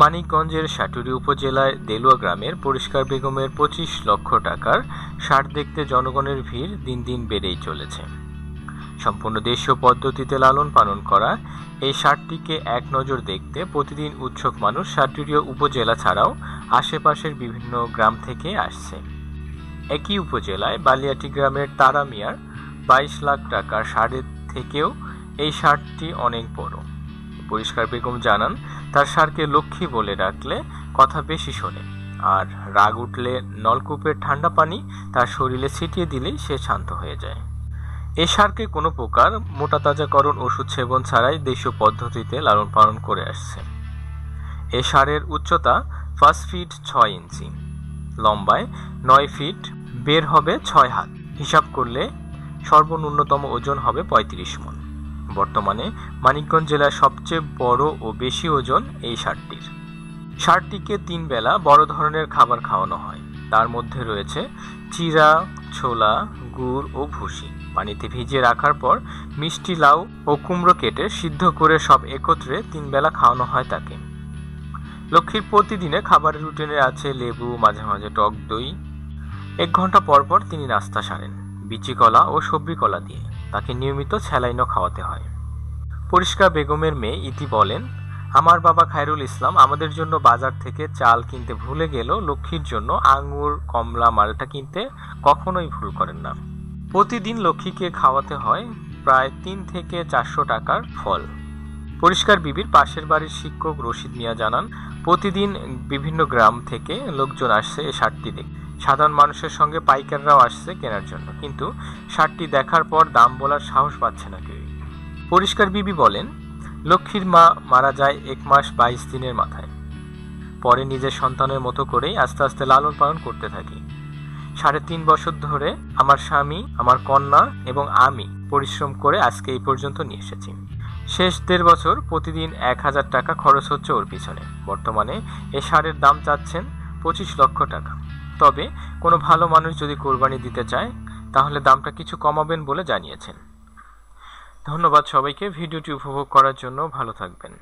মানিকগঞ্জের সাটুরি উপজেলায় দেলুয়া গ্রামের পরিষ্কার বেগমের 25 লক্ষ টাকার ষাঁড় দেখতে জনগণের ভিড় দিন দিন বেড়েই চলেছে। সম্পূর্ণ দেশীয় পদ্ধতিতে লালন পালন করা এই ষাঁড়টিকে এক নজর দেখতে প্রতিদিন উৎসুক মানুষ সাটুরি উপজেলা ছাড়াও আশেপাশের বিভিন্ন গ্রাম থেকে আসছে। একই উপজেলায় বালিয়াটি গ্রামের তারা মিয়ার 22 লাখ টাকার ষাঁড়ের থেকেও এই ষাঁড়টি অনেক বড়। পরিষ্কার বেগম জানান, তার ষাঁড়কে লক্ষ্মী বলে ডাকলে কথা বেশি শোনে, আর রাগ উঠলে নলকূপের ঠান্ডা পানি তার শরীরে ছিটিয়ে দিলেই সে শান্ত হয়ে যায়। এই ষাঁড়কে কোনো প্রকার মোটাতাজাকরণ ওষুধ সেবন ছাড়াই দেশীয় পদ্ধতিতে লালন পালন করে আসছে। এই ষাঁড়ের উচ্চতা 5 ফিট 6 ইঞ্চি, লম্বায় 9 ফিট, বের হবে 6 হাত। হিসাব করলে সর্বন্যূনতম ওজন হবে 35 মণ। বর্তমানে মানিকগঞ্জ জেলার সবচেয়ে বড় ও বেশি ওজন এই ষাঁড়টির। ষাঁড়টিকে 3 বেলা বড় ধরনের খাবার খাওয়ানো হয়। তার মধ্যে রয়েছে চিরা, ছোলা, গুড় ও ভুসি। পানিতে ভিজিয়ে রাখার পর মিষ্টি লাউ ও কুমড়ো কেটে সিদ্ধ করে সব একত্রে 3 বেলা খাওয়ানো হয় তাকে। লক্ষ্মীর প্রতিদিনে খাবারের রুটিনে আছে লেবু, মাঝে মাঝে টক দই। 1 ঘন্টা পর পর তিনি নাস্তা সারেন বিচি কলা ও সবজি কলা দিয়ে। তাকে নিয়মিত স্যালাইনও খাওয়াতে হয়। পরিষ্কার বেগমের মেয়ে ইতি বলেন, আমার বাবা খায়রুল ইসলাম আমাদের জন্য বাজার থেকে চাল কিনতে ভুলে গেলেও লক্ষ্মীর জন্য আঙ্গুর, কমলা, মালটা কিনতে কখনোই ভুল করেন না। প্রতিদিন লক্ষ্মীকে খাওয়াতে হয় প্রায় 3 থেকে 400 টাকার ফল। পরিষ্কার বিবির পাশের বাড়ির শিক্ষক রশিদ মিয়া জানান, প্রতিদিন বিভিন্ন গ্রাম থেকে লোকজন আসছে এই ষাঁড়টি দেখতে। সাধারণ মানুষের সঙ্গে পাইকাররাও আসছে কেনার জন্য, কিন্তু ষাঁড়টি দেখার পর দাম বলার সাহস পাচ্ছে না কেউ। পরিষ্কার বিবি বলেন, লক্ষ্মীর মা মারা যায় 1 মাস 22 দিনের মাথায়। পরে নিজের সন্তানের মতো করেই আস্তে আস্তে লালন পালন করতে থাকি। 3.5 বছর ধরে আমার স্বামী, আমার কন্যা এবং আমি পরিশ্রম করে আজকে এই পর্যন্ত নিয়ে এসেছি। শেষ 1.5 বছর প্রতিদিন 1000 টাকা খরচ হচ্ছে ওর পিছনে। বর্তমানে এ ষাঁড়ের দাম চাচ্ছেন 25 লক্ষ টাকা। তবে কোনো ভালো মানুষ যদি কোরবানি দিতে চায় তাহলে দামটা কিছু কমাবেন বলে জানিয়েছেন। ধন্যবাদ সবাইকে ভিডিওটি উপভোগ করার জন্য। ভালো থাকবেন।